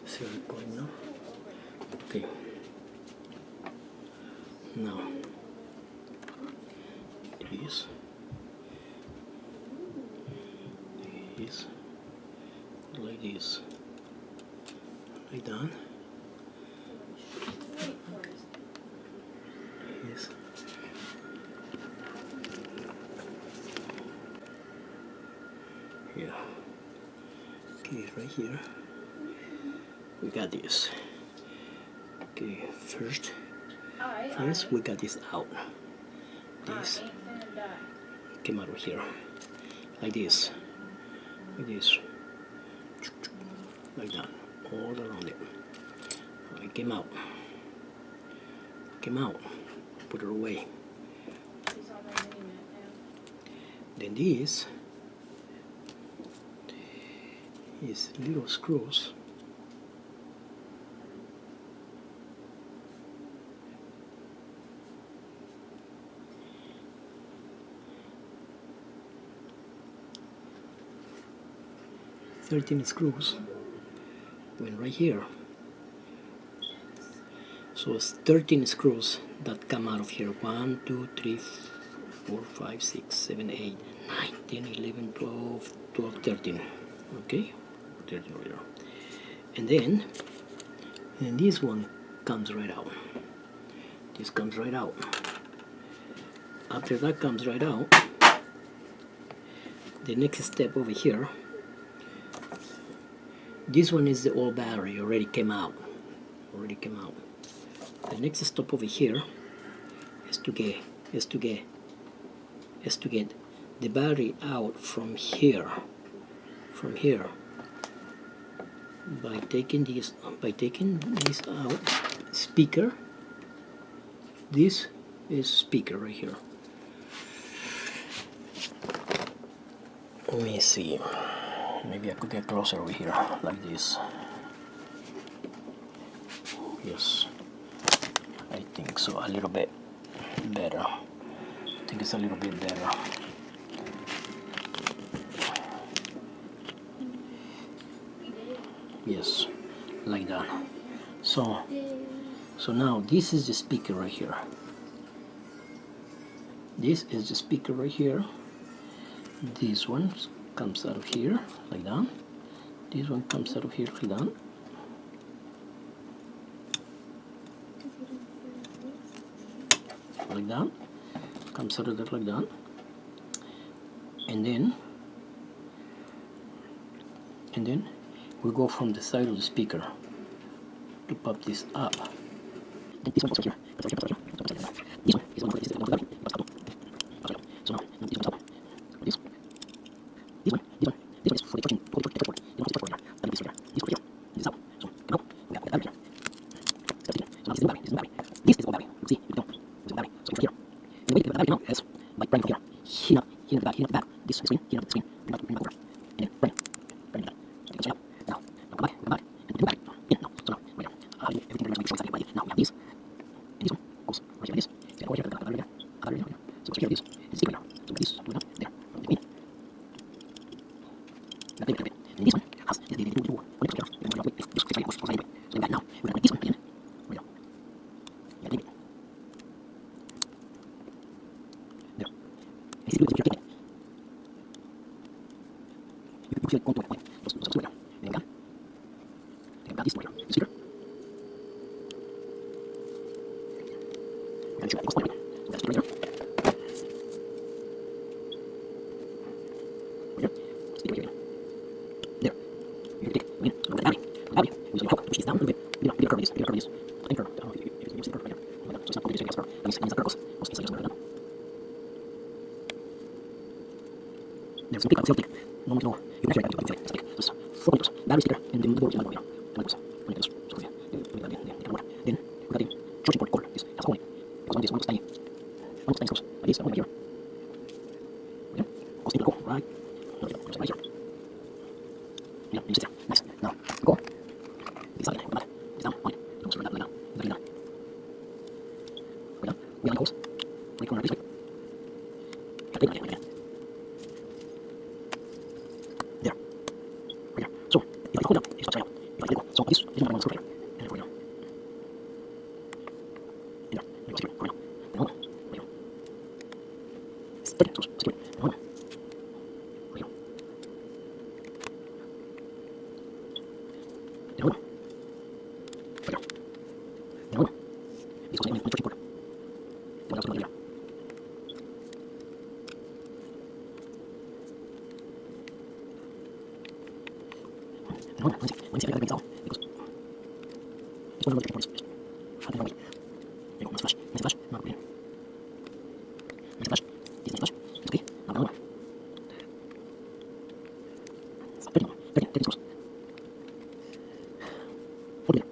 See where it's going now? Okay. Now, this like this, like that. This. Yeah. Okay, right here we got this. Okay, first we got this out. This came out of here, like this, like that, all around it. It came out, put it away. Then this is little screws. $13 screws went right here. So it's 13 screws that come out of here. 1, 2, 3, 4, 5, 6, 7, 8, 9, 10, 11, 12, 13. Okay? 13 over there. And then this one comes right out. This comes right out. After that comes right out, the next step over here, this one is the old battery, already came out. The next step over here is to get the battery out from here by taking this out. Speaker, this is speaker right here. Let me see, maybe I could get closer over here like this. Yes, I think so, a little bit better. I think it's a little bit better. Yes, like that. So now this is the speaker right here. This is the speaker right here. This one comes out of here like that. This one comes out of here like that. Like that. Comes out of there like that. And then we go from the side of the speaker to pop this up. Then this one goes here. This one is the one. So now this one up. This one is for the charging. This is out. So now we got that here. So now this is the battery. This is the battery. You see, this is the battery. So here. And the way to get the battery now is by running from here. Here at the back. This screen. Here at the screen. Bring it over. And then bring it. So now come back. And back. Yeah, no. So now right now. Everything that makes sense. Now we have this. And this one goes right here like this. So go here. Battery here. So here it is. It's right now. So this go down there. From the green. And this one has the one next to this right goes right away. So now we're gonna make this one again. Right now. Yeah, leave it. There. And this is good. You feel going to point. Just right now. Then got this right now. You see here? And it goes right now. That's right there. There's a big self take. No more to know. You measure it out. Just 4 meters. Battery speaker and the board is not going. Then we got the charging port cord. This has going. Because on this one tiny. One tiny goes like this. Right here. Yeah. Goes into the core. Right. Right here. Yeah. You sit there. Nice. Now go. This side. What? It's down. On it. Goes right down. Right down. Right down. We have the holes. Right corner this way. Right again. There. Right there. So if I hold up, it's upside out. If I let go, so this is my one screw here. And right now. There. There. Secure. Right now. And hold on. Right now. Secure. So secure. And hold on. Right now. And hold on. Right now. And hold on. This was my port. What else going to do? And hold on. Let me see if I can get it all. Because it's one of the ports. How can I get it? There you go. Nice flash. Nice flash. Now over here. Nice flash. This nice flash. It's okay. Now the other one. 30 now. 30 screws. 40 there.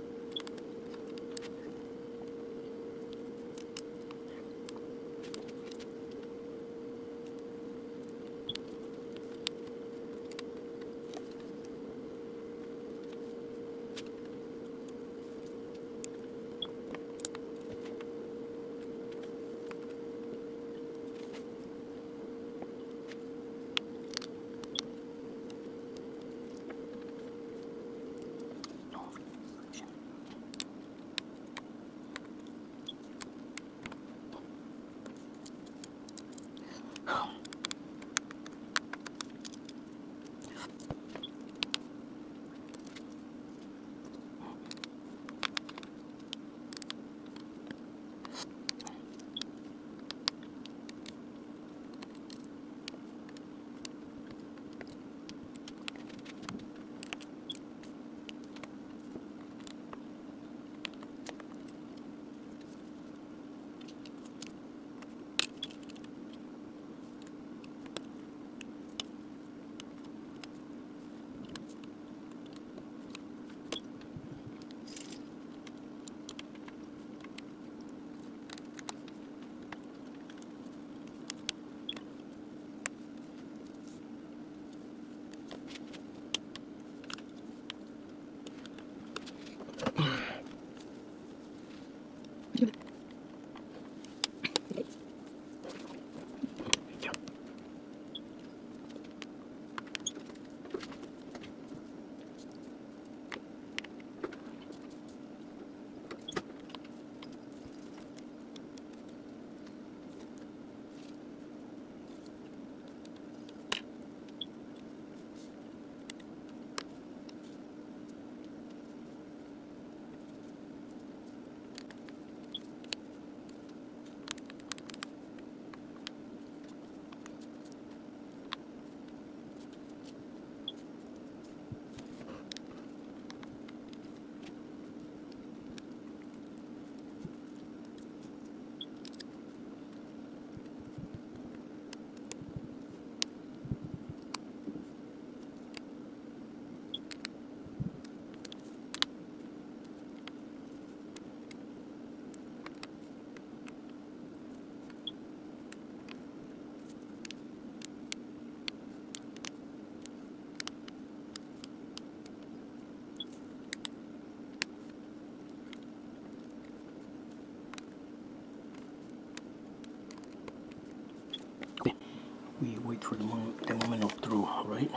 We wait for the moment of truth, right?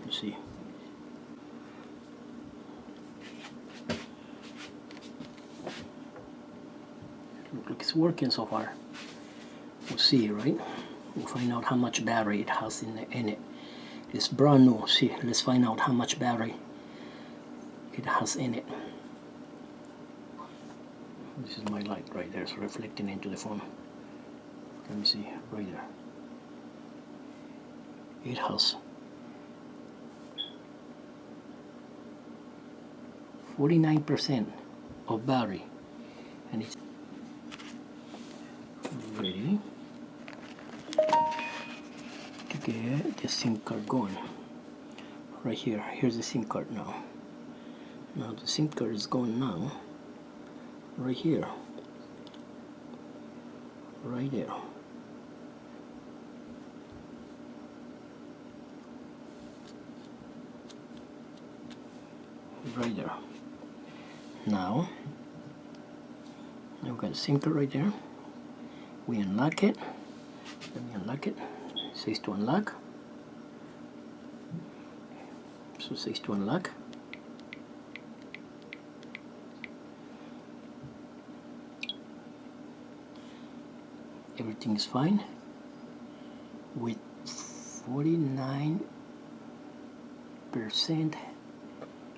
Let's see. Looks like it's working so far. We'll see, right? We'll find out how much battery it has in it. It's brand new. See, let's find out how much battery it has in it. This is my light right there, it's reflecting into the phone. Let me see, right there. It has 49% of battery, and it's ready to get the SIM card going. Right here, here's the SIM card now. Now the SIM card is going now, right here, right there. Right there. Now we've got a SIM card right there. We unlock it. Let me unlock it. It says to unlock. So it says to unlock. everything is fine with 49%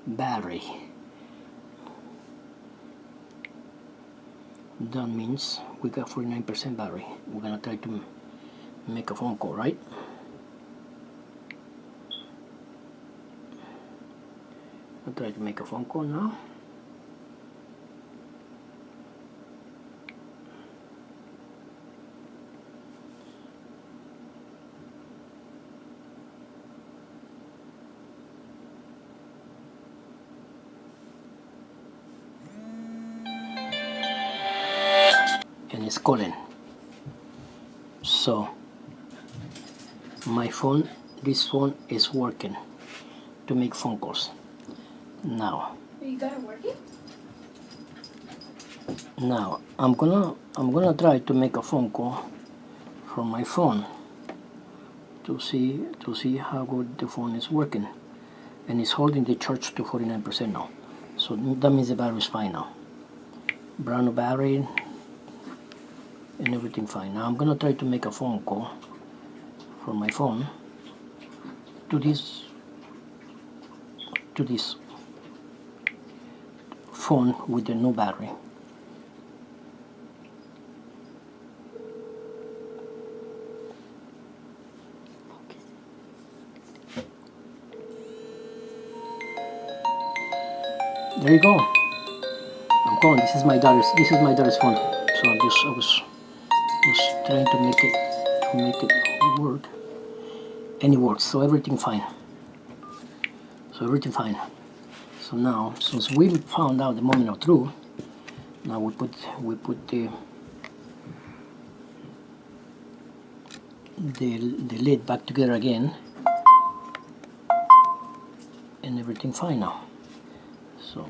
battery. That means we got 49% battery. We're gonna try to make a phone call, right? I'll try to make a phone call now. And it's calling. So my phone, this phone is working to make phone calls. Now You got it working? Now I'm gonna try to make a phone call from my phone to see how good the phone is working, and it's holding the charge to 49% now. So that means the battery is fine now. Brand new battery and everything fine. Now I'm gonna try to make a phone call from my phone to this phone with the new battery. There you go. I'm calling. This is my daughter's phone. So I was just trying to make it work, and it works. So everything fine. So now, since we found out the moment of truth, now we put the lid back together again, and everything fine now. So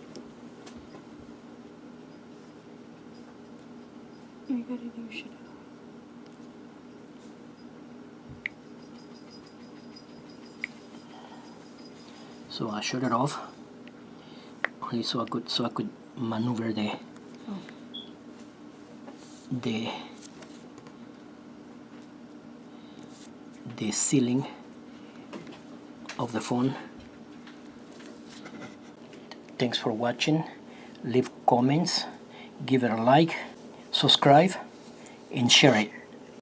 You gotta do shit. so I shut it off only so I could maneuver the ceiling of the phone. Thanks for watching. Leave comments, give it a like, subscribe, and share it.